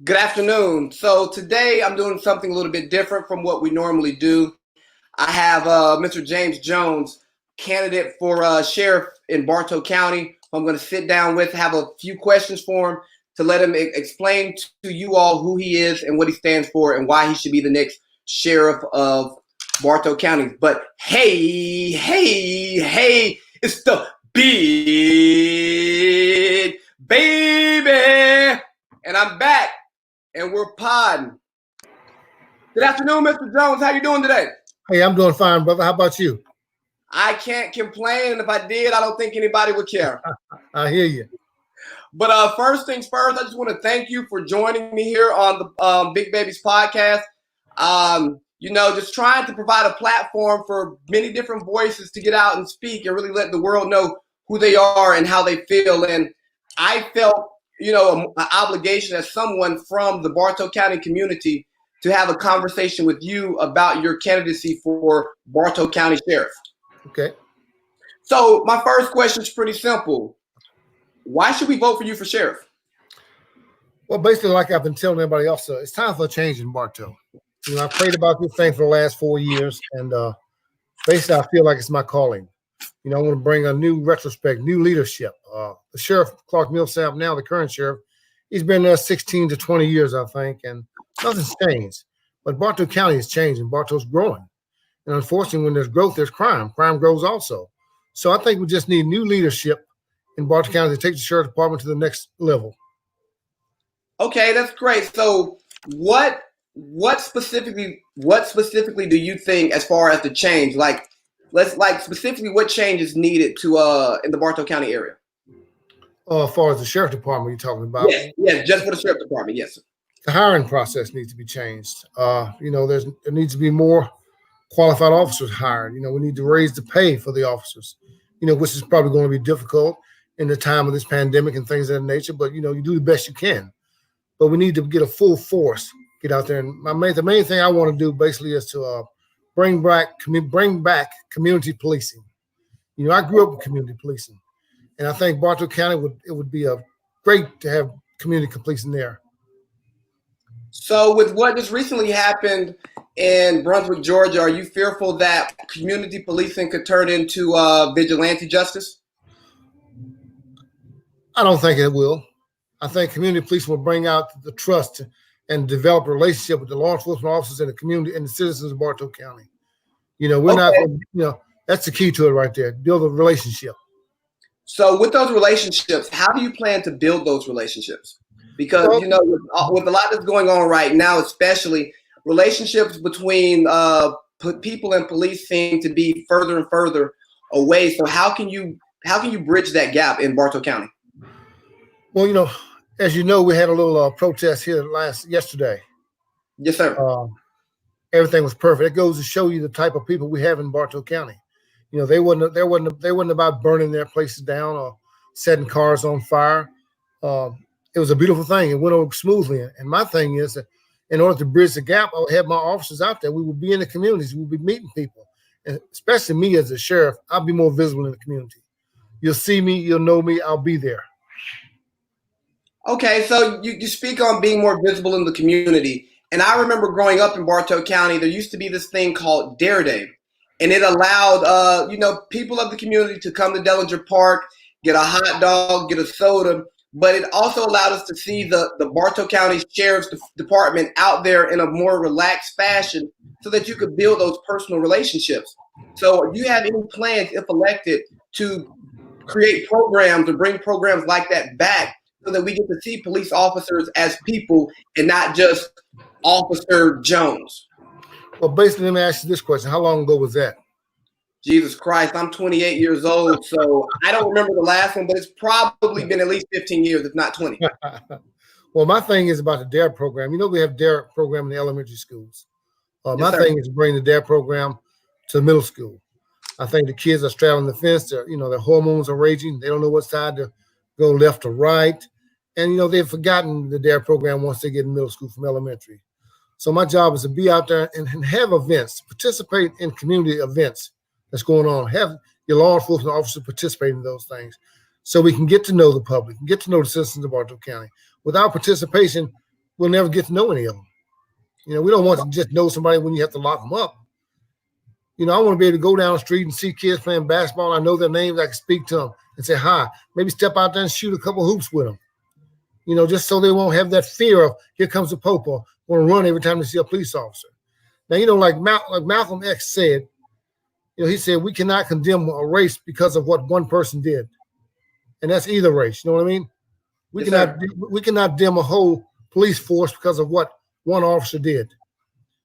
Good afternoon. So today I'm doing something a little bit different from what we normally do. I have Mr. James Jones, candidate for sheriff in Bartow County. I'm going to sit down with, have a few questions for him to let him explain to you all who he is and what he stands for and why he should be the next sheriff of Bartow County. But hey, it's the big baby. And I'm back. And we're podding. Good afternoon, Mr. Jones. How you doing today? Hey, I'm doing fine, brother. How about you? I can't complain. If I did, I don't think anybody would care. I hear you. But first things first, I just want to thank you for joining me here on the Big Babies podcast. Just trying to provide a platform for many different voices to get out and speak and really let the world know who they are and how they feel. And I felt an obligation as someone from the Bartow County community to have a conversation with you about your candidacy for Bartow County Sheriff. Okay. So my first question is pretty simple. Why should we vote for you for sheriff? Well, basically, like I've been telling everybody else, it's time for a change in Bartow. I've prayed about this thing for the last 4 years, and basically, I feel like it's my calling. I want to bring a new retrospect, new leadership. The sheriff, Clark Millsap, now the current sheriff, he's been there 16 to 20 years, I think, and nothing's changed. But Bartow County is changing. Bartow's growing. And unfortunately, when there's growth, there's crime. Crime grows also. So I think we just need new leadership in Bartow County to take the sheriff department to the next level. Okay, that's great. So what specifically do you think as far as the change? Specifically what change is needed to in the Bartow County area? As far as the sheriff department you're talking about? Yes, just for the sheriff department, yes. The hiring process needs to be changed. There needs to be more qualified officers hired. We need to raise the pay for the officers, which is probably going to be difficult in the time of this pandemic and things of that nature, but you do the best you can. But we need to get a full force, get out there. And the main thing I want to do basically is to bring back community policing. I grew up with community policing, and I think Bartow County would be great to have community policing there. So with what just recently happened in Brunswick, Georgia, are you fearful that community policing could turn into vigilante justice? I don't think it will. I think community policing will bring out the trust and develop a relationship with the law enforcement officers and the community and the citizens of Bartow County. That's the key to it right there. Build a relationship. So with those relationships, how do you plan to build those relationships? Because, with a lot that's going on right now, especially relationships between people and police seem to be further and further away. So how can you bridge that gap in Bartow County? Well, as you know, we had a little protest here yesterday. Yes, sir. Everything was perfect. It goes to show you the type of people we have in Bartow County. They wasn't about burning their places down or setting cars on fire. It was a beautiful thing. It went over smoothly. And my thing is that in order to bridge the gap, I'll have my officers out there. We will be in the communities. We'll be meeting people. And especially me as a sheriff, I'll be more visible in the community. You'll see me. You'll know me. I'll be there. Okay, so you speak on being more visible in the community. And I remember growing up in Bartow County, there used to be this thing called Dare Day. And it allowed, people of the community to come to Dellinger Park, get a hot dog, get a soda. But it also allowed us to see the Bartow County Sheriff's Department out there in a more relaxed fashion so that you could build those personal relationships. So do you have any plans, if elected, to create programs or bring programs like that back so that we get to see police officers as people and not just Officer Jones? Well, basically, let me ask you this question. How long ago was that? Jesus Christ, I'm 28 years old, so I don't remember the last one, but it's probably been at least 15 years, if not 20. Well, my thing is about the DARE program. We have DARE program in the elementary schools. My thing is to bring the DARE program to the middle school. I think the kids are straddling the fence. Their hormones are raging. They don't know what side to go, left or right. And, they've forgotten the DARE program once they get in middle school from elementary. So my job is to be out there and have events, participate in community events that's going on. Have your law enforcement officers participate in those things so we can get to know the public, get to know the citizens of Bartow County. Without participation, we'll never get to know any of them. We don't want to just know somebody when you have to lock them up. I want to be able to go down the street and see kids playing basketball. I know their names. I can speak to them and say hi. Maybe step out there and shoot a couple hoops with them. Just so they won't have that fear of here comes the pope or want to run every time they see a police officer. Now, like Malcolm X said, he said we cannot condemn a race because of what one person did, and that's either race. You know what I mean? We cannot dim a whole police force because of what one officer did.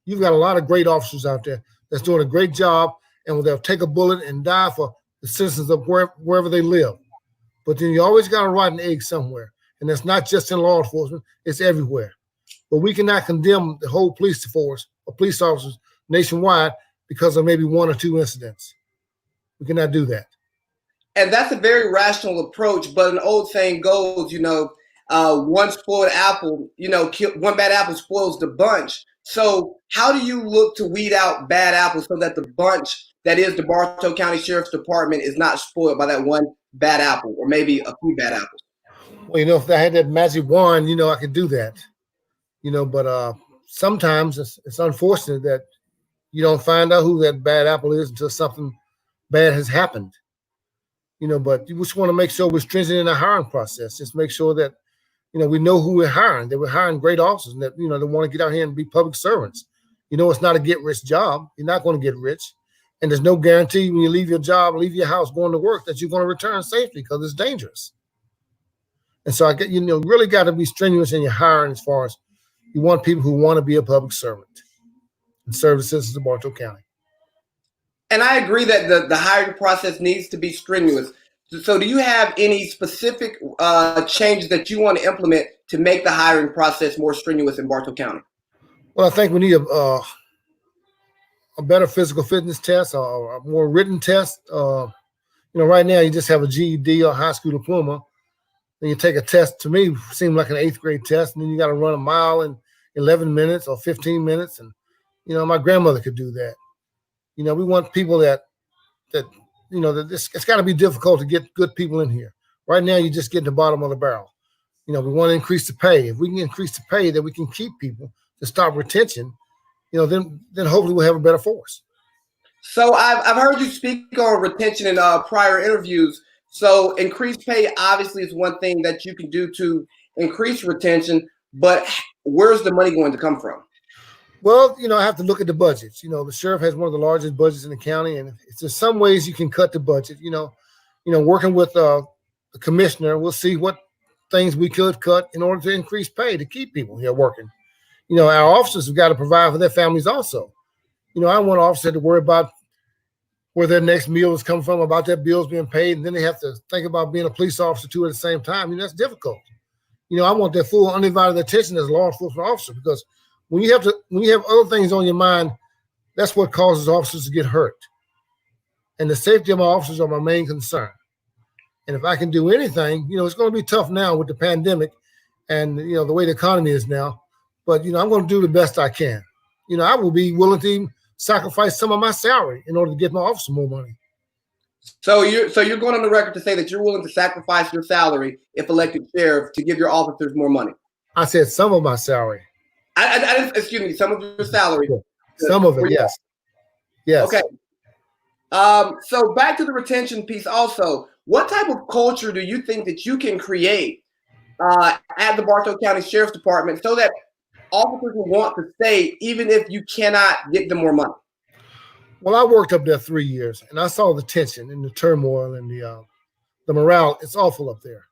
You've got a lot of great officers out there that's doing a great job, and they'll take a bullet and die for the citizens of wherever they live. But then you always got a rotten egg somewhere, and that's not just in law enforcement; it's everywhere. But we cannot condemn the whole police force or police officers nationwide because of maybe one or two incidents. We cannot do that. And that's a very rational approach. But an old saying goes, one spoiled apple, one bad apple spoils the bunch. So how do you look to weed out bad apples so that the bunch that is the Bartow County Sheriff's Department is not spoiled by that one bad apple or maybe a few bad apples? Well, if I had that magic wand, I could do that. But sometimes it's unfortunate that you don't find out who that bad apple is until something bad has happened. But you just want to make sure we're stringent in the hiring process. Just make sure that, we know who we're hiring, that we're hiring great officers and that, they want to get out here and be public servants. It's not a get-rich job. You're not going to get rich. And there's no guarantee when you leave your job, leave your house going to work that you're going to return safely because it's dangerous. And so really got to be strenuous in your hiring as far as you want people who want to be a public servant and serve the citizens of Bartow County. And I agree that the hiring process needs to be strenuous. So do you have any specific changes that you want to implement to make the hiring process more strenuous in Bartow County? Well, I think we need a better physical fitness test or a more written test. Right now you just have a GED or high school diploma. Then you take a test, to me, seemed like an 8th grade test, and then you got to run a mile in 11 minutes or 15 minutes. And, my grandmother could do that. We want people that it's got to be difficult to get good people in here. Right now, you just get the bottom of the barrel. We want to increase the pay. If we can increase the pay, that we can keep people to stop retention, then hopefully we'll have a better force. So I've heard you speak on retention in prior interviews. So increased pay obviously is one thing that you can do to increase retention, but where's the money going to come from? Well, I have to look at the budgets. The sheriff has one of the largest budgets in the county, and it's in some ways you can cut the budget. Working with the commissioner, we'll see what things we could cut in order to increase pay to keep people here working. Our officers have got to provide for their families also. I don't want an officer to worry about where their next meal is coming from, about their bills being paid, and then they have to think about being a police officer too at the same time. That's difficult. I want their full undivided attention as a law enforcement officer, because when you have other things on your mind, that's what causes officers to get hurt. And the safety of my officers are my main concern. And if I can do anything, it's going to be tough now with the pandemic and, the way the economy is now. But, I'm going to do the best I can. I will be willing to sacrifice some of my salary in order to get my officer more money. So you're going on the record to say that you're willing to sacrifice your salary if elected sheriff to give your officers more money? I said some of my salary. I didn't, excuse me, some of your salary. Some of it, yes. Yes. Okay. So back to the retention piece also. What type of culture do you think that you can create at the Bartow County Sheriff's Department so that officers will want to stay even if you cannot get them more money? Well, I worked up there 3 years, and I saw the tension and the turmoil and the morale. It's awful up there.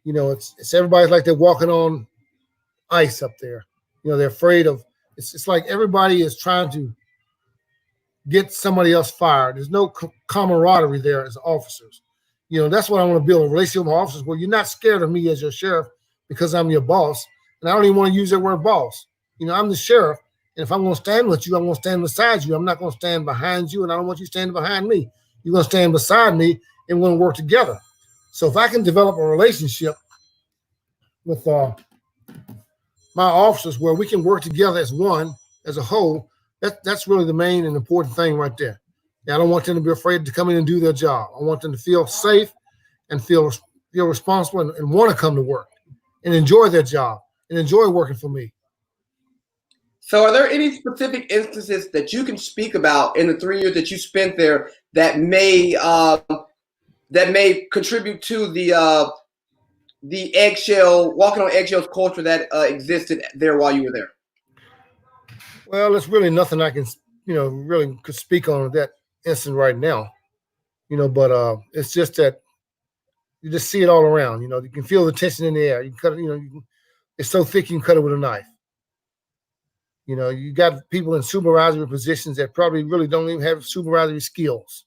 It's everybody's like they're walking on ice up there. They're afraid of it's like everybody is trying to get somebody else fired. There's no camaraderie there as officers. That's what I want to build, a relationship with officers where you're not scared of me as your sheriff because I'm your boss. And I don't even want to use that word boss. I'm the sheriff. And if I'm going to stand with you, I'm going to stand beside you. I'm not going to stand behind you. And I don't want you standing behind me. You're going to stand beside me and we're going to work together. So if I can develop a relationship with my officers where we can work together as one, as a whole, that's really the main and important thing right there. I don't want them to be afraid to come in and do their job. I want them to feel safe and feel responsible and want to come to work and enjoy their job and enjoy working for me. So, are there any specific instances that you can speak about in the 3 years that you spent there that may contribute to the eggshell, walking on eggshells culture that existed there while you were there? Well, it's really nothing I can, really could speak on that instant right now, but it's just that you just see it all around. You can feel the tension in the air. You can cut it, it's so thick you can cut it with a knife. You got people in supervisory positions that probably really don't even have supervisory skills.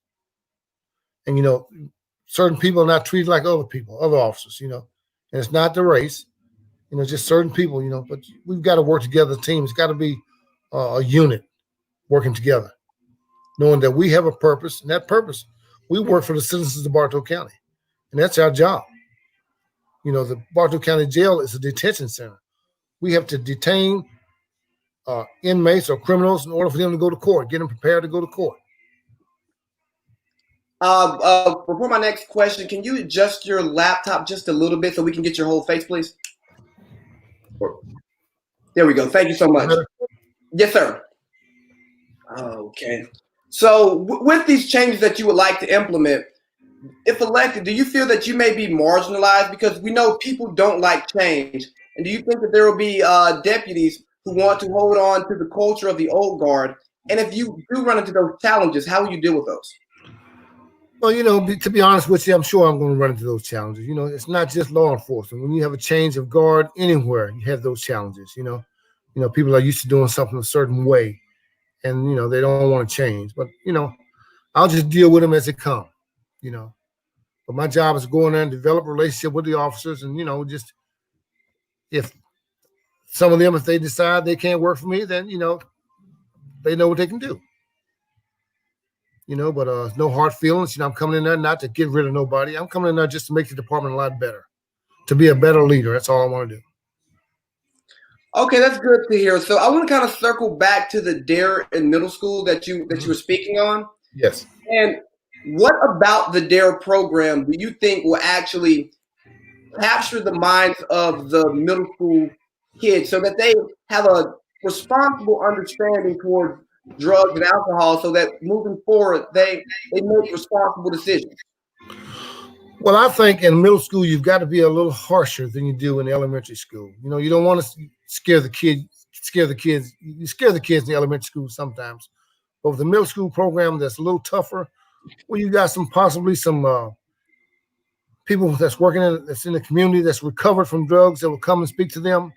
And, certain people are not treated like other people, other officers, and it's not the race, just certain people, but we've got to work together as a team. It's got to be a unit working together, knowing that we have a purpose, and that purpose, we work for the citizens of Bartow County, and that's our job. The Bartow County Jail is a detention center. We have to detain inmates or criminals in order for them to go to court, get them prepared to go to court. Before my next question, can you adjust your laptop just a little bit so we can get your whole face, please? There we go. Thank you so much. Yes, sir. Okay. So with these changes that you would like to implement, if elected, do you feel that you may be marginalized? Because we know people don't like change. And do you think that there will be deputies who want to hold on to the culture of the old guard? And if you do run into those challenges, how will you deal with those? Well, to be honest with you, I'm sure I'm going to run into those challenges. It's not just law enforcement. When you have a change of guard anywhere, you have those challenges. People are used to doing something a certain way, and they don't want to change. But I'll just deal with them as they come. But my job is to go in there and develop a relationship with the officers, and just if some of them, if they decide they can't work for me, then they know what they can do. But no hard feelings. I'm coming in there not to get rid of nobody. I'm coming in there just to make the department a lot better, to be a better leader. That's all I want to do. Okay, that's good to hear. So I want to kind of circle back to the DARE in middle school that you were speaking on. Yes. And what about the DARE program do you think will actually capture the minds of the middle school kids so that they have a responsible understanding towards drugs and alcohol, so that moving forward they make responsible decisions? Well, I think in middle school you've got to be a little harsher than you do in elementary school. You don't want to scare the kids. You scare the kids in the elementary school sometimes, but with the middle school program that's a little tougher, well, you got possibly some people that's working that's in the community that's recovered from drugs that will come and speak to them.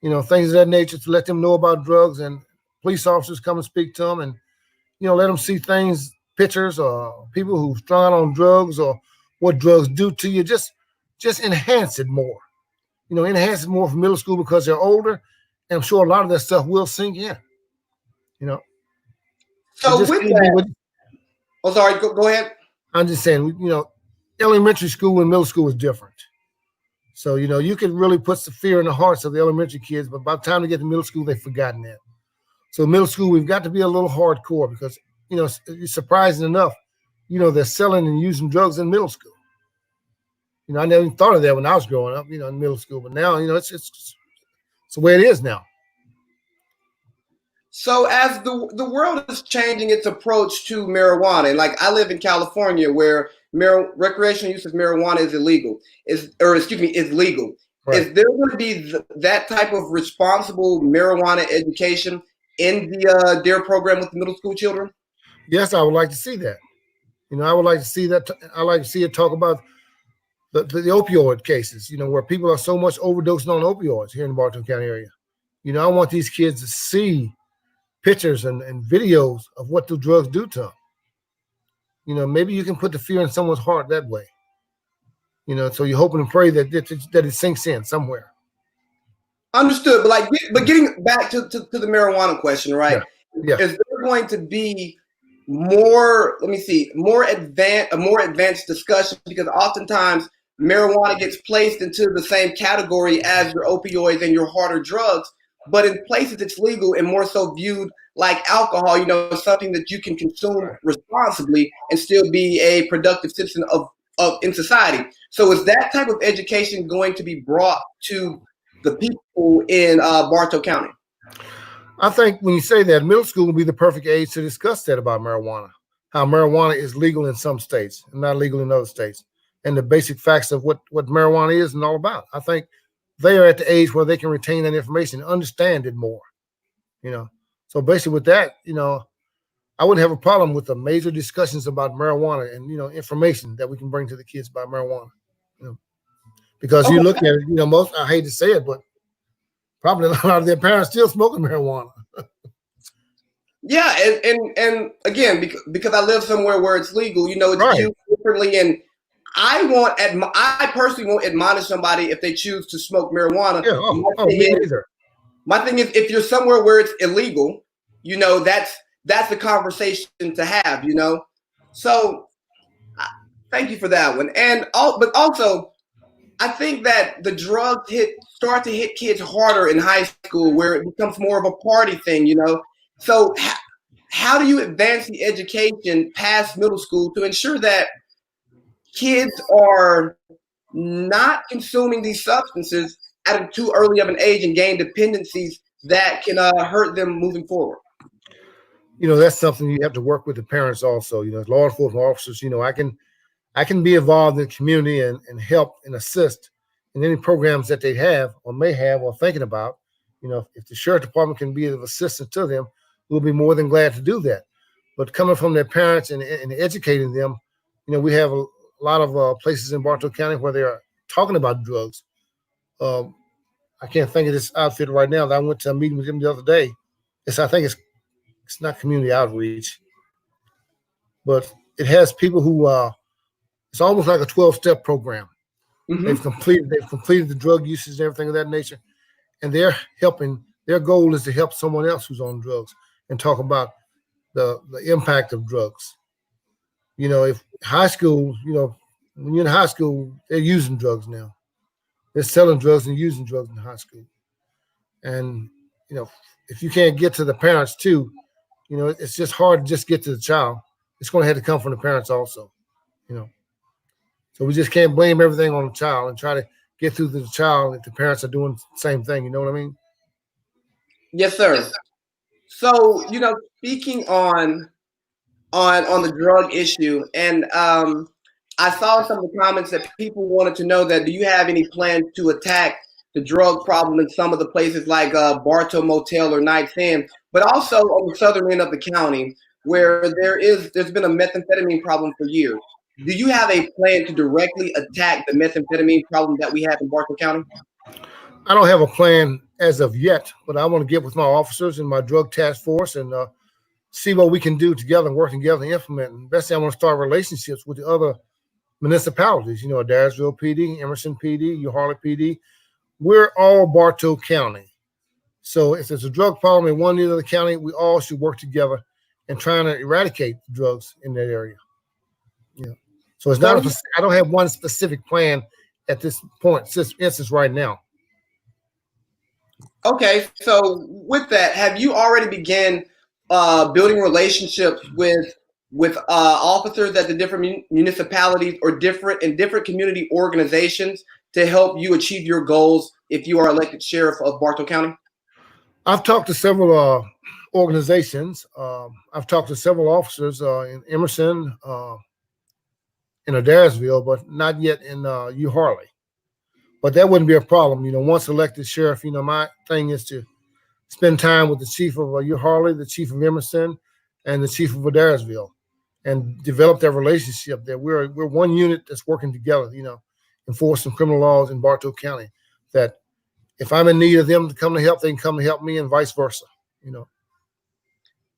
Things of that nature, to let them know about drugs, and police officers come and speak to them, and let them see things, pictures, or people who've strung out on drugs or what drugs do to you. Just enhance it more. Enhance it more for middle school because they're older, and I'm sure a lot of that stuff will sink in. So with that, sorry, go ahead. I'm just saying, elementary school and middle school is different. So, you can really put some fear in the hearts of the elementary kids, but by the time they get to middle school, they've forgotten that. So middle school, we've got to be a little hardcore because, it's surprising enough, they're selling and using drugs in middle school. I never even thought of that when I was growing up, in middle school, but now, it's the way it is now. So as the world is changing its approach to marijuana, and like I live in California where recreational use of marijuana is illegal, is legal. Right. Is there going to be that type of responsible marijuana education in the DARE program with the middle school children? Yes, I would like to see that. I would like to see that. I like to see it talk about the opioid cases, where people are so much overdosing on opioids here in the Bartow County area. I want these kids to see pictures and videos of what the drugs do to them. Maybe you can put the fear in someone's heart that way. So you're hoping and pray that it sinks in somewhere. Understood, but getting back to the marijuana question, right? Yeah. Is there going to be more advanced discussion? Because oftentimes marijuana gets placed into the same category as your opioids and your harder drugs, but in places it's legal and more so viewed like alcohol, something that you can consume responsibly and still be a productive citizen in society. So is that type of education going to be brought to the people in Bartow County? I think when you say that, middle school would be the perfect age to discuss that about marijuana, how marijuana is legal in some states and not legal in other states, and the basic facts of what marijuana is and all about. I think they are at the age where they can retain that information, understand it more, you know. So basically with that, you know, I wouldn't have a problem with the major discussions about marijuana and, you know, information that we can bring to the kids about marijuana, you know, because you Okay. look at it, you know, most, I hate to say it, but probably a lot of their parents still smoking marijuana. Yeah, and again, because I live somewhere where it's legal, you know, it's Right. viewed differently. And I personally won't admonish somebody if they choose to smoke marijuana. Yeah. Me neither. My thing is, if you're somewhere where it's illegal, you know, that's the conversation to have, you know. So thank you for that one. But also, I think that the drugs start to hit kids harder in high school, where it becomes more of a party thing, you know. So how do you advance the education past middle school to ensure that kids are not consuming these substances at too early of an age and gain dependencies that can hurt them moving forward? You know, that's something you have to work with the parents also. You know, as law enforcement officers, you know, I can be involved in the community and help and assist in any programs that they have or may have or thinking about. You know, if the sheriff department can be of assistance to them, we'll be more than glad to do that. But coming from their parents and educating them, you know, we have a lot of places in Bartow County where they are talking about drugs. I can't think of this outfit right now. That I went to a meeting with them the other day. I think it's not community outreach, but it has people who it's almost like a 12-step program. Mm-hmm. They've completed the drug usage and everything of that nature, and they're helping. Their goal is to help someone else who's on drugs and talk about the impact of drugs. You know, if high school, you know, when you're in high school, they're using drugs now. They're selling drugs and using drugs in high school. And, you know, if you can't get to the parents too, you know, it's just hard to just get to the child. It's going to have to come from the parents also, you know. So we just can't blame everything on the child and try to get through to the child if the parents are doing the same thing. You know what I mean? Yes, sir. So, you know, speaking on the drug issue, and I saw some of the comments that people wanted to know that do you have any plans to attack the drug problem in some of the places like Bartow Motel or Nights Inn, but also on the southern end of the county where there's been a methamphetamine problem for years. Do you have a plan to directly attack the methamphetamine problem that we have in Bartow County? I don't have a plan as of yet, but I want to get with my officers and my drug task force and see what we can do together and work together and implement. And best thing, I want to start relationships with the other municipalities, you know, Dyersville PD, Emerson PD, Uharley PD. We're all Bartow County. So if there's a drug problem in one end of the county, we all should work together and trying to eradicate drugs in that area. You know, so it's not I don't have one specific plan at this point, instance right now. Okay, so with that, have you already began building relationships with officers at the different municipalities or different community organizations to help you achieve your goals if you are elected sheriff of Bartow County? I've talked to several organizations. I've talked to several officers in Emerson, in Adairsville, but not yet in Uharley. But that wouldn't be a problem. You know, once elected sheriff, you know, my thing is to spend time with the chief of Uharley, the chief of Emerson, and the chief of Adairsville, and develop that relationship that we're one unit that's working together, you know, enforcing criminal laws in Bartow County. That if I'm in need of them to come to help, they can come to help me and vice versa, you know.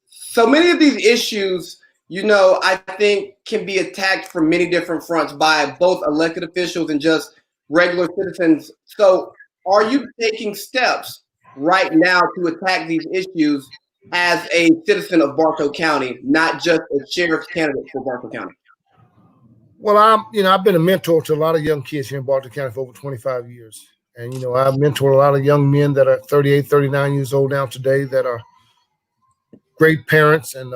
So many of these issues, you know, I think can be attacked from many different fronts by both elected officials and just regular citizens. So are you taking steps right now to attack these issues as a citizen of Bartow County, not just a sheriff's candidate for Bartow County? Well, I've been a mentor to a lot of young kids here in Bartow County for over 25 years. And, you know, I've mentored a lot of young men that are 38, 39 years old now today that are great parents and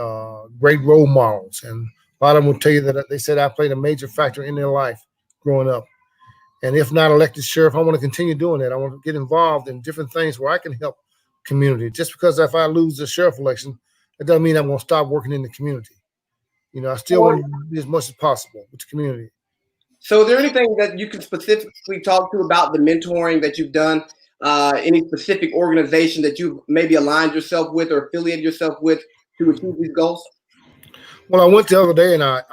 great role models. And a lot of them will tell you that they said I played a major factor in their life growing up. And if not elected sheriff, I want to continue doing that. I want to get involved in different things where I can help community. Just because if I lose the sheriff election, it doesn't mean I'm going to stop working in the community. I still want to do as much as possible with the community. So is there anything that you can specifically talk to about the mentoring that you've done? Any specific organization that you've maybe aligned yourself with or affiliated yourself with to achieve these goals? Well, I went the other day and I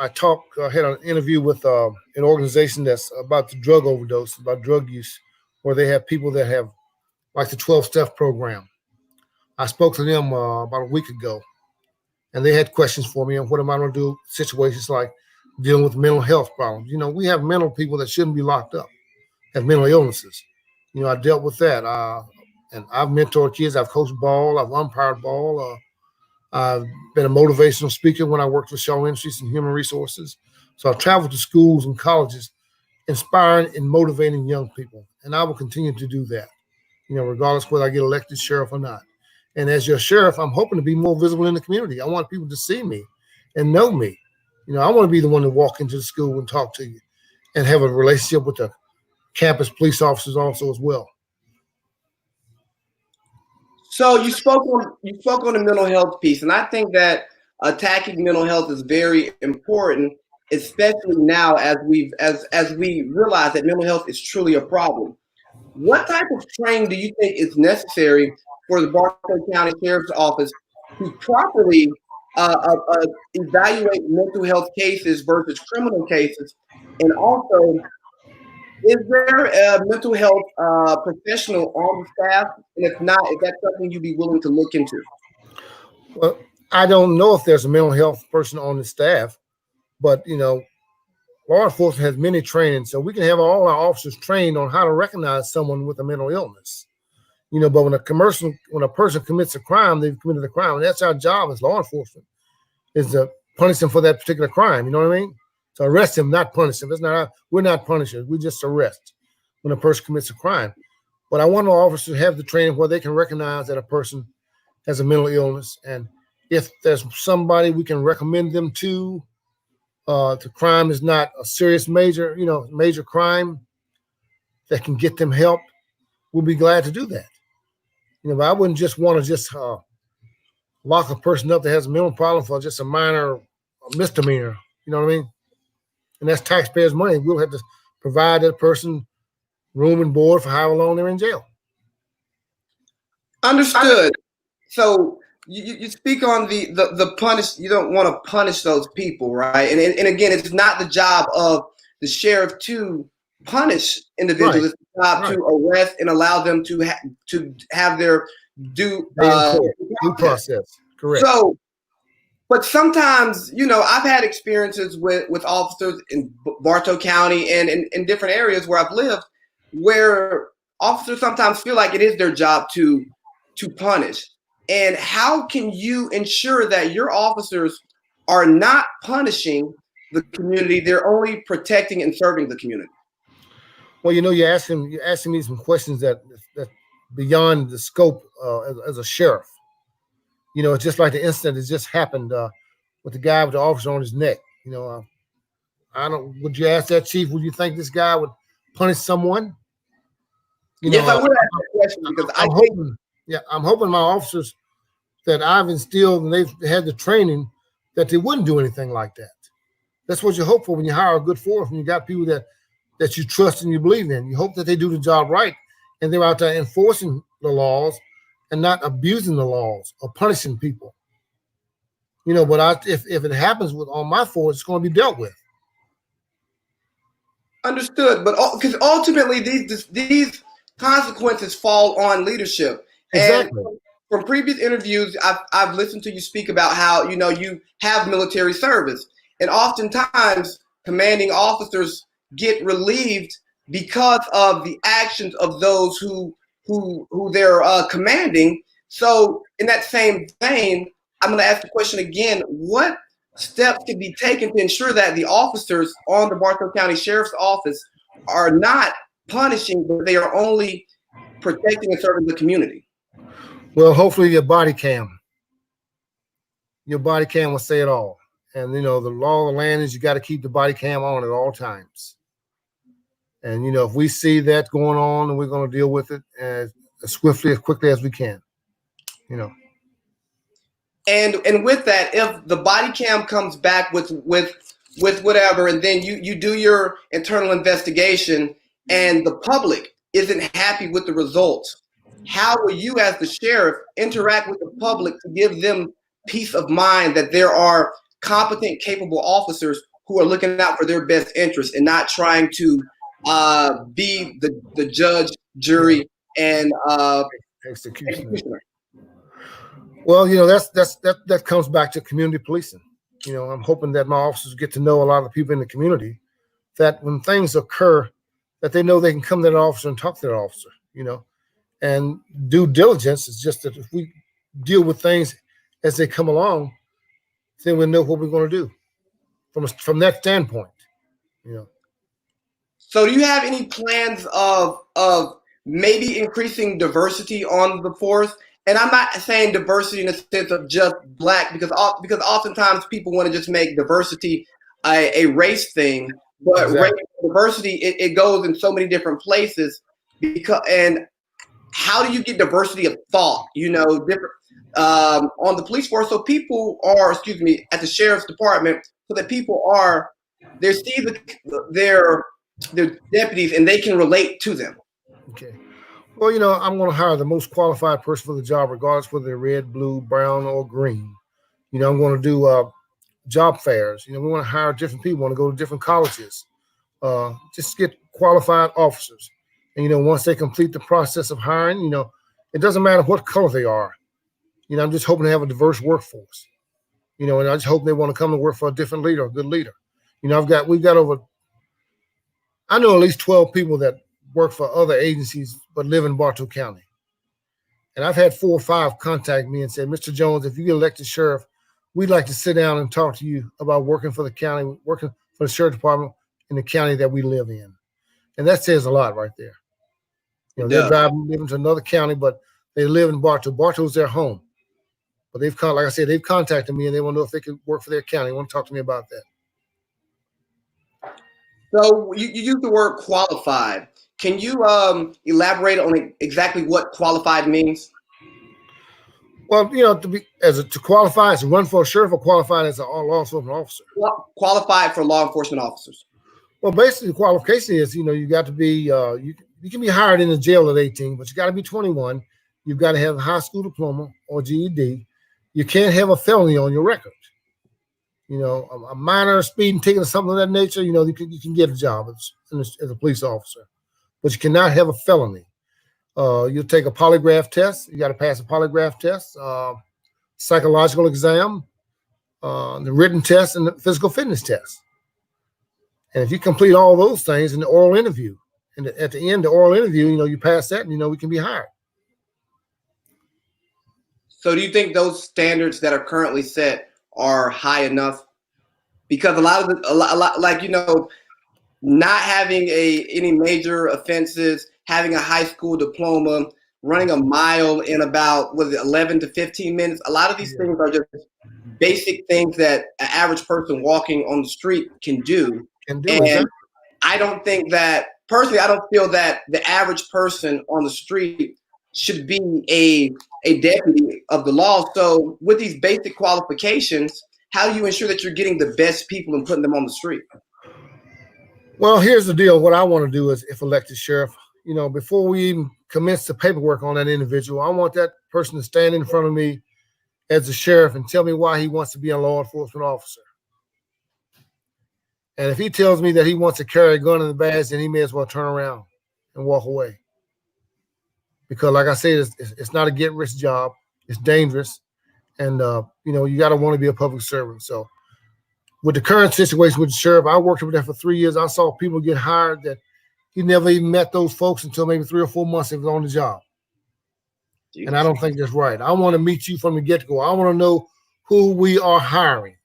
had an interview with an organization that's about the drug overdose, about drug use, where they have people that have like the 12-step program. I spoke to them about a week ago, and they had questions for me on what am I going to do situations like dealing with mental health problems. We have mental people that shouldn't be locked up, have mental illnesses. I dealt with that. And I've mentored kids. I've coached ball. I've umpired ball. I've been a motivational speaker when I worked for Shaw Industries and Human Resources. So I've traveled to schools and colleges, inspiring and motivating young people. And I will continue to do that, regardless whether I get elected sheriff or not. And as your sheriff, I'm hoping to be more visible in the community. I want people to see me and know me. I want to be the one to walk into the school and talk to you and have a relationship with the campus police officers also as well. So you spoke on the mental health piece, and I think that attacking mental health is very important, especially now as we realize that mental health is truly a problem. What type of training do you think is necessary for the Bartow County Sheriff's Office to properly evaluate mental health cases versus criminal cases? And also, is there a mental health professional on the staff? And if not, is that something you'd be willing to look into? Well, I don't know if there's a mental health person on the staff, but law enforcement has many trainings, so we can have all our officers trained on how to recognize someone with a mental illness. But when a person commits a crime, they've committed a crime, and that's our job as law enforcement, is to punish them for that particular crime. You know what I mean? To arrest him, not punish him. We're not punishers. We just arrest when a person commits a crime. But I want our officers to have the training where they can recognize that a person has a mental illness, and if there's somebody we can recommend them to, the crime is not a serious major crime that can get them help, we'll be glad to do that. But I wouldn't just want to lock a person up that has a mental problem for just a minor misdemeanor. You know what I mean? And that's taxpayers' money. We'll have to provide that person room and board for however long they're in jail. Understood. So you speak on the punish. You don't want to punish those people, right? And again, it's not the job of the sheriff to punish individuals. Right. It's the job to arrest and allow them to have their due process. Correct. So, but sometimes, I've had experiences with officers in Bartow County and in different areas where I've lived, where officers sometimes feel like it is their job to punish. And how can you ensure that your officers are not punishing the community? They're only protecting and serving the community. Well, you're asking me some questions that beyond the scope as a sheriff. It's just like the incident that just happened with the guy with the officer on his neck. Would you ask that chief? Would you think this guy would punish someone? Yes, I would ask that question because I'm hoping my officers that I've instilled and they've had the training that they wouldn't do anything like that. That's what you hope for when you hire a good force, when you got people that you trust and you believe in. You hope that they do the job right and they're out there enforcing the laws and not abusing the laws or punishing people. But if it happens on my force, it's going to be dealt with. Understood. But because ultimately these consequences fall on leadership. Exactly. And from previous interviews, I've listened to you speak about how, you have military service. And oftentimes commanding officers get relieved because of the actions of those who they're commanding. So in that same vein, I'm going to ask the question again, what steps can be taken to ensure that the officers on the Bartow County Sheriff's Office are not punishing, but they are only protecting and serving the community? Well, hopefully your body cam will say it all. And, the law of the land is you got to keep the body cam on at all times. And, if we see that going on, and we're going to deal with it as swiftly, as quickly as we can. you know. And with that, if the body cam comes back with whatever, and then you do your internal investigation, and the public isn't happy with the results, how will you, as the sheriff, interact with the public to give them peace of mind that there are competent, capable officers who are looking out for their best interests and not trying to be the judge, jury, and executioner? Well, you know, that comes back to community policing. You know, I'm hoping that my officers get to know a lot of the people in the community, that when things occur, that they know they can come to that officer and talk to that officer, you know. And due diligence is just that if we deal with things as they come along, then we know what we're going to do from that standpoint, you know. So do you have any plans of maybe increasing diversity on the force? And I'm not saying diversity in the sense of just black, because oftentimes people want to just make diversity a race thing, but Exactly. race diversity, it goes in so many different places. And how do you get diversity of thought? You know, different on the police force, so people are, at the sheriff's department, so that people are they see their deputies and they can relate to them. Okay. Well, you know, I'm going to hire the most qualified person for the job, regardless whether they're red, blue, brown, or green. You know, I'm going to do job fairs. You know, we want to hire different people, want to go to different colleges, just get qualified officers. And, you know, once they complete the process of hiring, you know, it doesn't matter what color they are. You know, I'm just hoping to have a diverse workforce. You know, and I just hope they want to come to work for a different leader, a good leader. You know, I know at least 12 people that work for other agencies but live in Bartow County. And I've had 4 or 5 contact me and say, Mr. Jones, if you get elected sheriff, we'd like to sit down and talk to you about working for the county, working for the sheriff department in the county that we live in. And that says a lot right there. You know, they're living to another county, but they live in Bartow. Bartow's their home. But like I said, they've contacted me and they want to know if they could work for their county. They want to talk to me about that. So you use the word qualified. Can you elaborate on exactly what qualified means? Well, you know, to qualify as to run for a sheriff, or qualified as a law enforcement officer? Qualified for law enforcement officers. Well, basically, the qualification is, you know, you got to be you can be hired in the jail at 18, but you got to be 21. You've got to have a high school diploma or GED. You can't have a felony on your record. You know, a minor speeding ticket or something of that nature, you know, you can get a job as a police officer, but you cannot have a felony. You'll take a polygraph test. You got to pass a polygraph test, psychological exam, the written test, and the physical fitness test. And if you complete all those things in the oral interview, and at the end of the oral interview, you know, you pass that, and you know, we can be hired. So do you think those standards that are currently set are high enough? Because a lot, like, you know, not having any major offenses, having a high school diploma, running a mile in about 11 to 15 minutes. A lot of these things are just basic things that an average person walking on the street can do. And I don't think that, personally, I don't feel that the average person on the street should be a deputy of the law. So with these basic qualifications, how do you ensure that you're getting the best people and putting them on the street? Well, here's the deal. What I want to do is, if elected sheriff, you know, before we even commence the paperwork on that individual, I want that person to stand in front of me as a sheriff and tell me why he wants to be a law enforcement officer. And if he tells me that he wants to carry a gun in the badge, then he may as well turn around and walk away. Because, like I said, it's not a get-rich job. It's dangerous. And, you know, you got to want to be a public servant. So with the current situation with the sheriff, I worked with that for 3 years. I saw people get hired that he never even met those folks until maybe 3 or 4 months he was on the job. Jeez. And I don't think that's right. I want to meet you from the get-go. I want to know who we are hiring.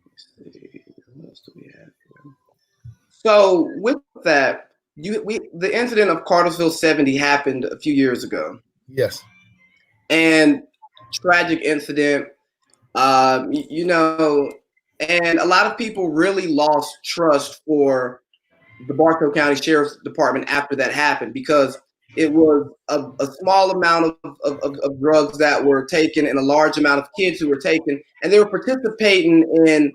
Let's see. What else do we have here? So with that, the incident of Cartersville 70 happened a few years ago. Yes. And tragic incident, you know, and a lot of people really lost trust for the Bartow County Sheriff's Department after that happened, because it was a small amount of drugs that were taken and a large amount of kids who were taken, and they were participating in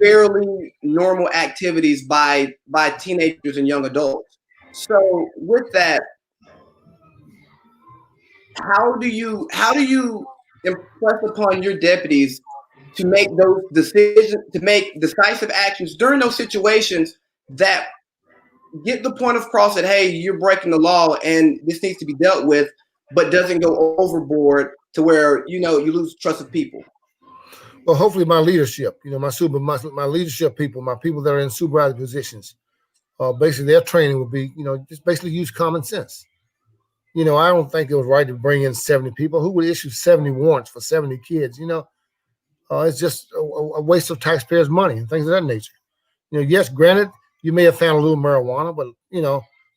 fairly normal activities by teenagers and young adults. So with that, how do you impress upon your deputies to make those decisions, to make decisive actions during those situations that get the point across that, hey, you're breaking the law and this needs to be dealt with, but doesn't go overboard to where you lose trust of people? Well, hopefully my leadership, my leadership people, my people that are in supervisory positions, basically their training would be, just basically use common sense. I don't think it was right to bring in 70 people. Who would issue 70 warrants for 70 kids? It's just a waste of taxpayers' money and things of that nature. Yes, granted, you may have found a little marijuana, but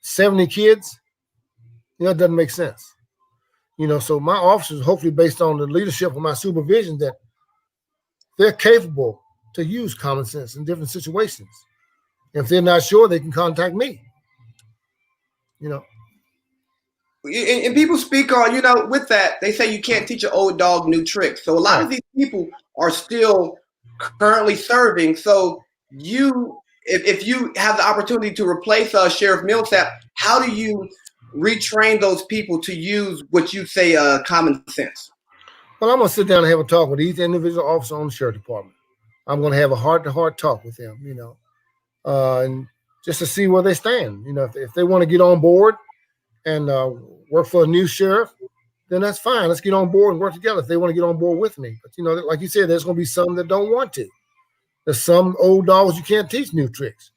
70 kids, it doesn't make sense. So my officers, hopefully based on the leadership of my supervision, that they're capable to use common sense in different situations. If they're not sure, they can contact me. And people speak on, with that, they say you can't teach an old dog new tricks. So a lot of these people are still currently serving. So if you have the opportunity to replace Sheriff Millsap, how do you retrain those people to use what you say common sense? Well, I'm going to sit down and have a talk with each individual officer on the sheriff department. I'm going to have a heart-to-heart talk with them, and just to see where they stand. If they want to get on board and work for a new sheriff, then that's fine. Let's get on board and work together if they want to get on board with me. But, like you said, there's going to be some that don't want to. There's some old dogs you can't teach new tricks.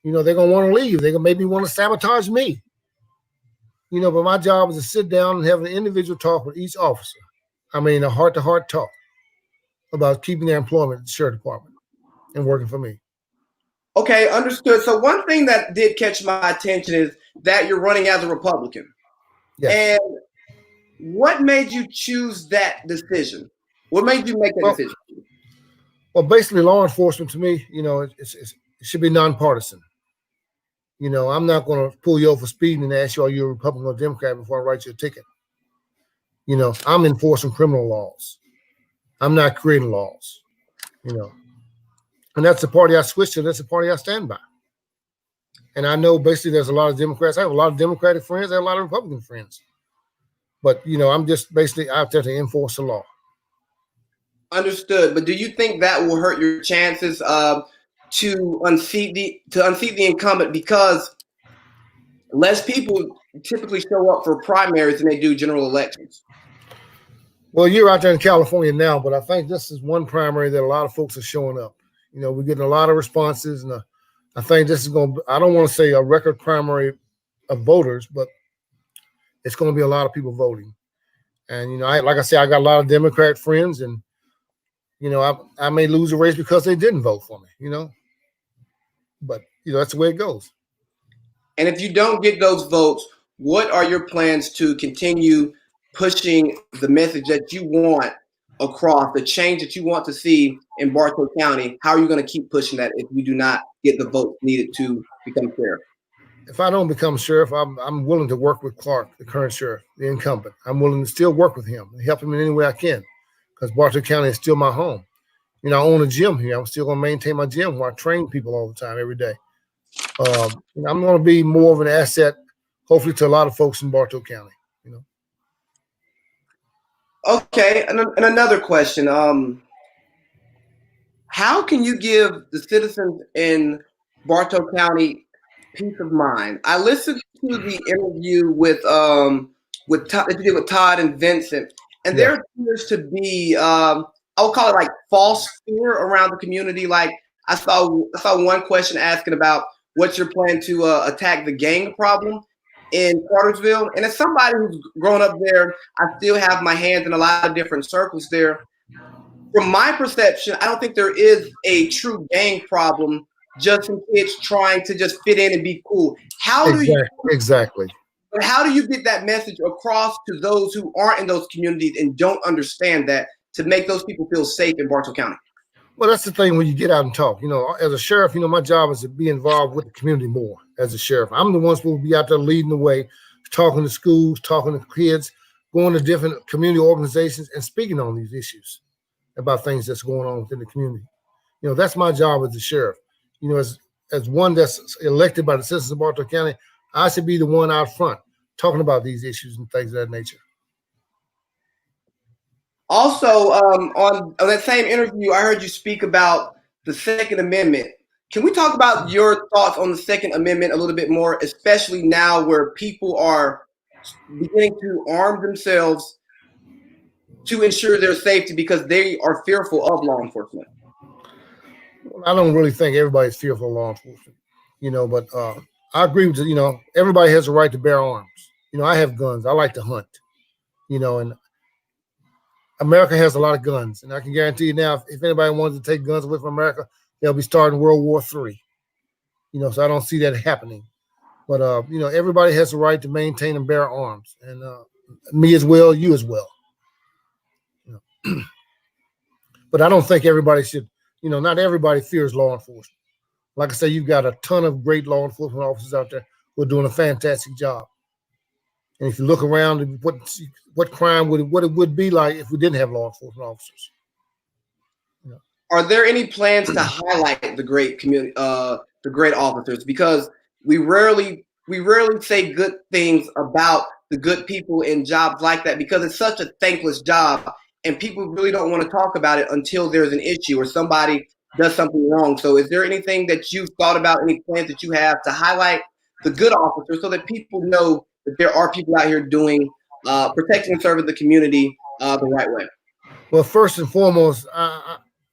They're going to want to leave. They're going to maybe want to sabotage me. But my job is to sit down and have an individual talk with each officer. A heart-to-heart talk about keeping their employment at the sheriff department and working for me. Okay, understood. So one thing that did catch my attention is that you're running as a Republican. Yes. And what made you choose that decision? What made you make that decision? Well, basically, law enforcement to me, it should be nonpartisan. I'm not going to pull you over for speeding and ask you, are you a Republican or Democrat before I write you a ticket. I'm enforcing criminal laws. I'm not creating laws, And that's the party I switched to. That's the party I stand by. And I know basically there's a lot of Democrats. I have a lot of Democratic friends. I have a lot of Republican friends. But, I'm just basically out there to enforce the law. Understood. But do you think that will hurt your chances to unseat the incumbent, because less people typically show up for primaries than they do general elections? Well, you're out there in California now, but I think this is one primary that a lot of folks are showing up. We're getting a lot of responses, and I think this is going to, I don't want to say a record primary of voters, but it's going to be a lot of people voting. And, like I said, I got a lot of Democrat friends, and, I may lose a race because they didn't vote for me, but, that's the way it goes. And if you don't get those votes, what are your plans to continue pushing the message that you want across, the change that you want to see in Bartow County? How are you going to keep pushing that if you do not get the votes needed to become sheriff? If I don't become sheriff, I'm willing to work with Clark, the current sheriff, the incumbent. I'm willing to still work with him and help him in any way I can, because Bartow County is still my home. I own a gym here. I'm still going to maintain my gym where I train people all the time, every day. I'm going to be more of an asset, hopefully, to a lot of folks in Bartow County. Okay, and another question. How can you give the citizens in Bartow County peace of mind? I listened to the interview with Todd, that you did with Todd and Vincent, and there appears to be I'll call it like false fear around the community. Like I saw one question asking about what's your plan to attack the gang problem in Cartersville. And as somebody who's grown up there, I still have my hands in a lot of different circles there. From my perception, I don't think there is a true gang problem, just some kids trying to just fit in and be cool. How do you get that message across to those who aren't in those communities and don't understand that, to make those people feel safe in Bartow County? Well, that's the thing when you get out and talk. As a sheriff, my job is to be involved with the community more as a sheriff. I'm the one supposed to be out there leading the way, talking to schools, talking to kids, going to different community organizations and speaking on these issues about things that's going on within the community. You know, that's my job as the sheriff. You know, as one that's elected by the citizens of Bartow County, I should be the one out front talking about these issues and things of that nature. Also, on that same interview, I heard you speak about the Second Amendment. Can we talk about your thoughts on the Second Amendment a little bit more, especially now where people are beginning to arm themselves to ensure their safety because they are fearful of law enforcement? I don't really think everybody's fearful of law enforcement, you know, but I agree with you. You know, everybody has a right to bear arms. You know, I have guns. I like to hunt, you know, and America has a lot of guns. And I can guarantee you now, if anybody wants to take guns away from America, they'll be starting World War III. You know, so I don't see that happening. But, you know, everybody has a right to maintain and bear arms. And me as well, you as well. You know? But I don't think everybody should, you know, not everybody fears law enforcement. Like I say, you've got a ton of great law enforcement officers out there who are doing a fantastic job. And if you look around, what crime would it would be like if we didn't have law enforcement officers? You know? Are there any plans to highlight the great community, the great officers? Because we rarely say good things about the good people in jobs like that because it's such a thankless job, and people really don't want to talk about it until there's an issue or somebody does something wrong. So, is there anything that you've thought about, any plans that you have to highlight the good officers so that people know that there are people out here doing protecting and serving the community the right way? Well, first and foremost,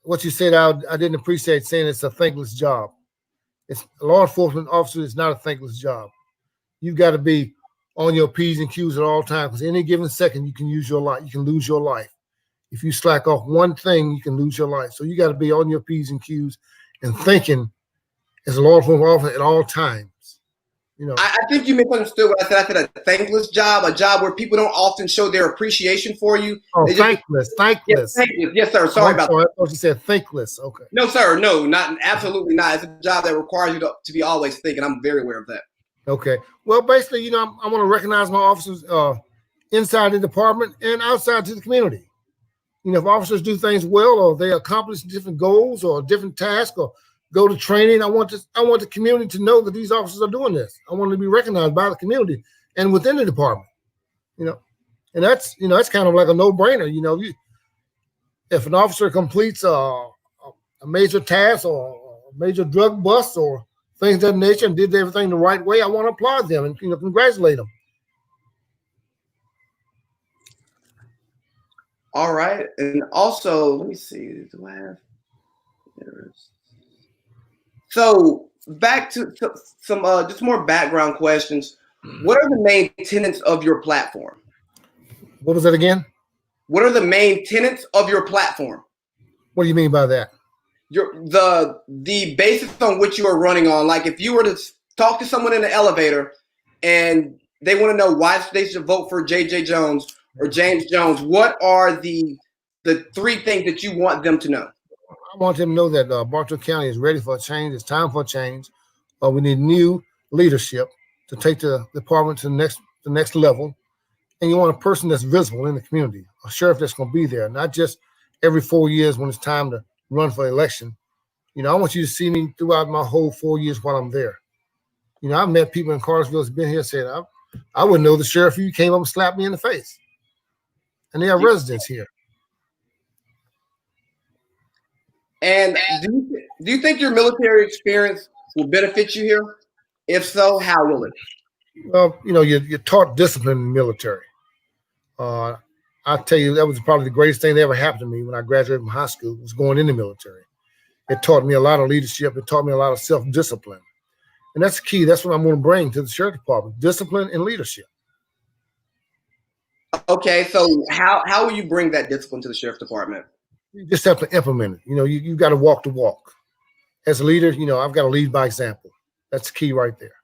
what you said, I didn't appreciate saying it's a thankless job. It's a law enforcement officer is not a thankless job. You've got to be on your P's and Q's at all times because any given second you can use your life. You can lose your life. If you slack off one thing, you can lose your life. So you got to be on your P's and Q's and thinking as a law enforcement officer at all times. You know, I think you misunderstood what I said. I said a thankless job, a job where people don't often show their appreciation for you. Oh, thankless. Yes, thankless. Yes, sir. Sorry about that. I thought you said thankless. Okay. No, sir. No, not absolutely not. It's a job that requires you to be always thinking. I'm very aware of that. Okay. Well, basically, you know, I want to recognize my officers inside the department and outside to the community. You know, if officers do things well or they accomplish different goals or different tasks or go to training, I want the community to know that these officers are doing this. I want to be recognized by the community and within the department. You know, and that's kind of like a no-brainer. You know, if an officer completes a major task or a major drug bust or things of that nature and did everything the right way, I want to applaud them and, you know, congratulate them. All right. And also, let me see. Do I have? So back to some just more background questions. What are the main tenets of your platform? What was that again? What are the main tenets of your platform? What do you mean by that? The basis on which you are running on. Like if you were to talk to someone in the elevator and they want to know why they should vote for J.J. Jones or James Jones, what are the three things that you want them to know? I want them to know that Bartow County is ready for a change. It's time for a change. We need new leadership to take the department to the next level. And you want a person that's visible in the community, a sheriff that's going to be there, not just every 4 years when it's time to run for election. You know, I want you to see me throughout my whole 4 years while I'm there. You know, I've met people in Cartersville that's been here saying, I wouldn't know the sheriff if you came up and slapped me in the face. And they are residents here. And do you think your military experience will benefit you here? If so, how will it? Well, you know, you're taught discipline in the military. I tell you, that was probably the greatest thing that ever happened to me when I graduated from high school, was going in the military. It taught me a lot of leadership. It taught me a lot of self-discipline. And that's key. That's what I'm going to bring to the sheriff department, discipline and leadership. Okay, so how will you bring that discipline to the sheriff department? You just have to implement it. You know, you've got to walk the walk. As a leader, you know, I've got to lead by example. That's the key right there.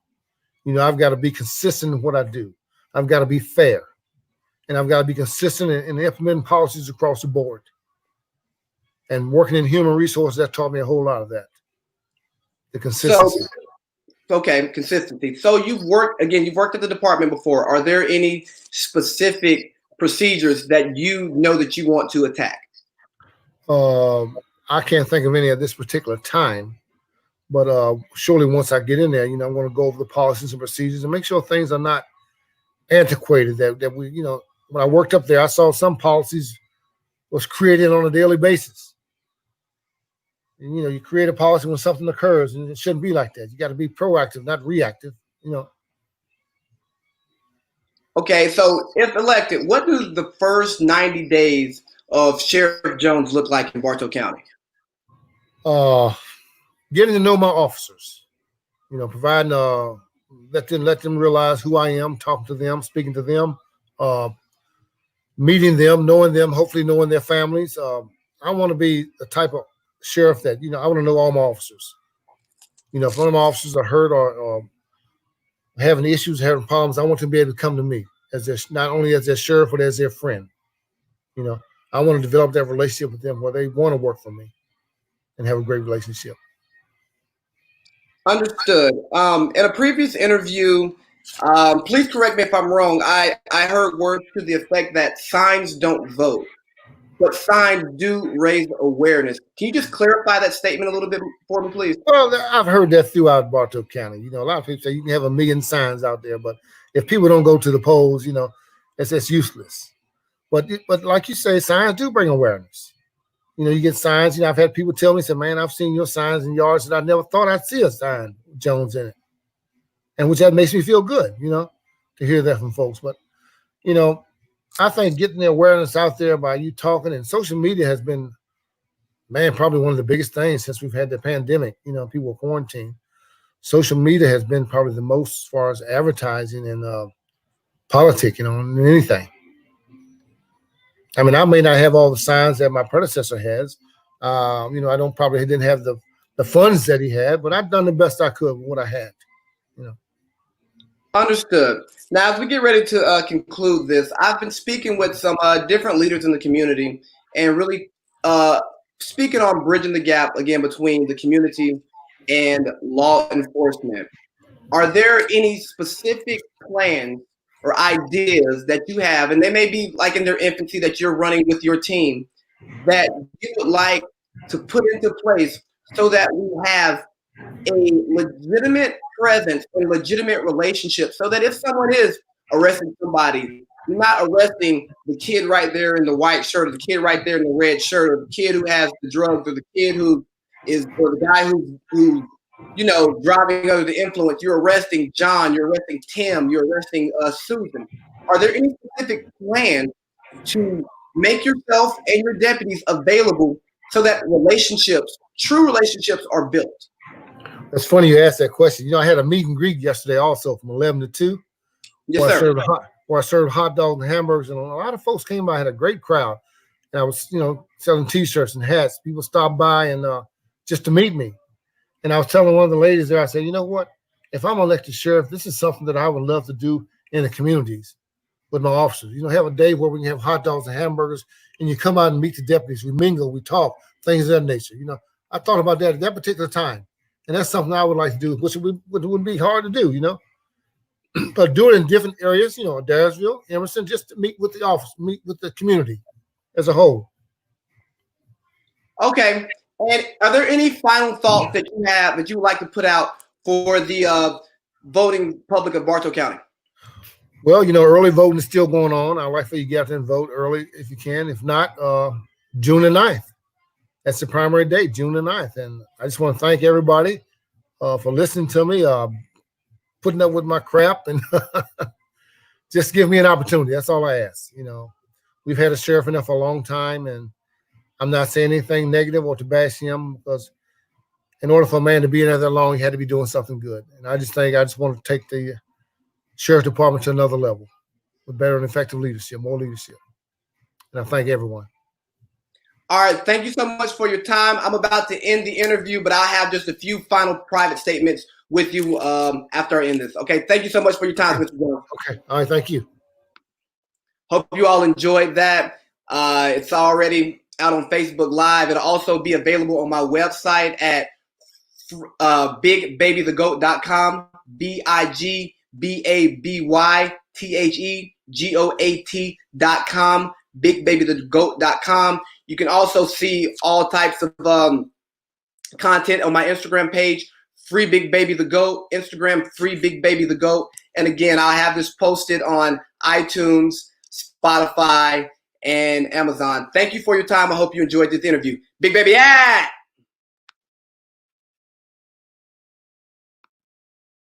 You know, I've got to be consistent in what I do. I've got to be fair. And I've got to be consistent in implementing policies across the board. And working in human resources, that taught me a whole lot of that. The consistency. Okay, consistency. So you've worked at the department before. Are there any specific procedures that you know that you want to attack? I can't think of any at this particular time, but surely once I get in there, I'm going to go over the policies and procedures and make sure things are not antiquated. That we, when I worked up there, I saw some policies was created on a daily basis. And, you create a policy when something occurs, and it shouldn't be like that. You got to be proactive, not reactive. Okay, so if elected, what do the first 90 days of Sheriff Jones look like in Bartow County? Getting to know my officers, providing let them realize who I am, talking to them, speaking to them, meeting them, knowing them, hopefully knowing their families. I want to be the type of sheriff that, I want to know all my officers. If one of my officers are hurt or having issues, having problems, I want them to be able to come to me not only as their sheriff, but as their friend. I want to develop that relationship with them where they want to work for me and have a great relationship. Understood. In a previous interview, please correct me if I'm wrong. I heard words to the effect that signs don't vote, but signs do raise awareness. Can you just clarify that statement a little bit for me, please? Well, I've heard that throughout Bartow County. A lot of people say you can have 1 million signs out there, but if people don't go to the polls, it's useless. But like you say, signs do bring awareness. You get signs. I've had people tell me, say, man, I've seen your signs in yards that I never thought I'd see a sign Jones in it. And which that makes me feel good, to hear that from folks. But, I think getting the awareness out there by you talking, and social media has been, man, probably one of the biggest things since we've had the pandemic. People were quarantined. Social media has been probably the most as far as advertising and politicking on anything. I mean, I may not have all the signs that my predecessor has. I didn't have the funds that he had, but I've done the best I could with what I had. Understood. Now, as we get ready to conclude this, I've been speaking with some different leaders in the community and really speaking on bridging the gap again between the community and law enforcement. Are there any specific plans or ideas that you have, and they may be like in their infancy, that you're running with your team, that you would like to put into place so that we have a legitimate presence and legitimate relationship, so that if someone is arresting somebody, you're not arresting the kid right there in the white shirt, or the kid right there in the red shirt, or the kid who has the drugs, or the kid or the guy who's driving under the influence. You're arresting John, you're arresting Tim, you're arresting Susan. Are there any specific plans to make yourself and your deputies available so that true relationships are built? It's funny you asked that question. I had a meet and greet yesterday also from 11 to 2. Yes, sir. Where I served hot dogs and hamburgers, and a lot of folks came by. I had a great crowd. And I was, selling T-shirts and hats. People stopped by and just to meet me. And I was telling one of the ladies there, I said, you know what? If I'm elected sheriff, this is something that I would love to do in the communities with my officers. Have a day where we can have hot dogs and hamburgers, and you come out and meet the deputies. We mingle, we talk, things of that nature. I thought about that at that particular time. And that's something I would like to do, which wouldn't be hard to do, but do it in different areas, Dyersville, Emerson, just to meet with the office, meet with the community as a whole. Okay. And are there any final thoughts that you have that you would like to put out for the voting public of Bartow County? Well, early voting is still going on. I'd like for you to get out there and vote early if you can. If not, June the 9th. That's the primary date, June the 9th. And I just want to thank everybody for listening to me, putting up with my crap, and just give me an opportunity. That's all I ask. We've had a sheriff in there for a long time, and I'm not saying anything negative or to bash him, because in order for a man to be in there that long, he had to be doing something good. And I just want to take the sheriff department to another level with better and effective leadership, more leadership. And I thank everyone. All right. Thank you so much for your time. I'm about to end the interview, but I have just a few final private statements with you after I end this. Okay. Thank you so much for your time, Mr. Jones. Okay. All right. Thank you. Hope you all enjoyed that. It's already out on Facebook Live. It'll also be available on my website at bigbabythegoat.com, BIGBABYTHEGOAT.com, bigbabythegoat.com. You can also see all types of content on my Instagram page, Free Big Baby the Goat, Instagram, Free Big Baby the Goat. And again, I'll have this posted on iTunes, Spotify, and Amazon. Thank you for your time. I hope you enjoyed this interview. Big Baby, yeah!